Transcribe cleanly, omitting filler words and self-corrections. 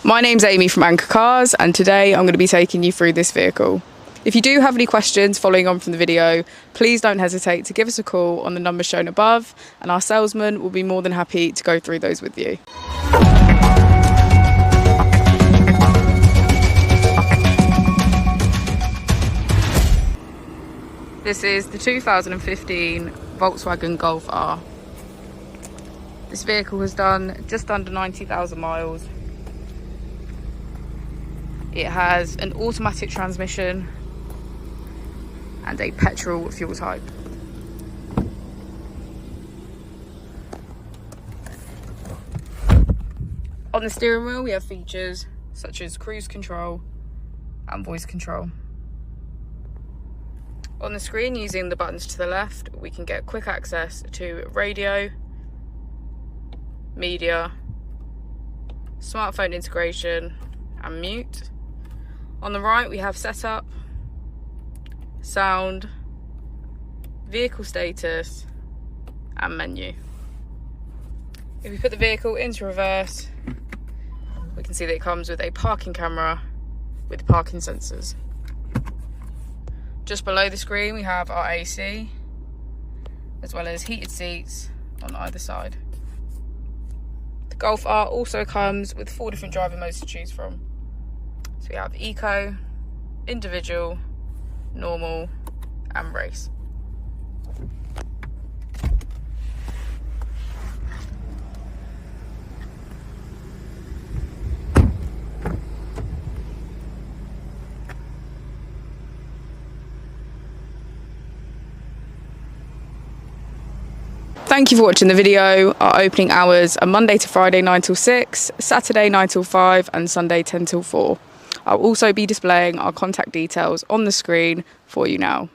My name's Amy from Anchor Cars, and today I'm going to be taking you through this vehicle. If you do have any questions following on from the video, please don't hesitate to give us a call on the number shown above, and our salesman will be more than happy to go through those with you. This is the 2015 Volkswagen Golf R. This vehicle has done just under 90,000 miles. It has an automatic transmission and a petrol fuel type. On the steering wheel we have features such as cruise control and voice control. On the screen, using the buttons to the left, we can get quick access to radio, media, smartphone integration and mute. On the right we have setup, sound, vehicle status and menu. If we put the vehicle into reverse, we can see that it comes with a parking camera with parking sensors. Just below the screen we have our AC, as well as heated seats on either side. The Golf R also comes with 4 different driving modes to choose from. So we have Eco, Individual, Normal and Race. Thank you for watching the video. Our opening hours are Monday to Friday 9 till 6, Saturday 9 till 5 and Sunday 10 till 4. I'll also be displaying our contact details on the screen for you now.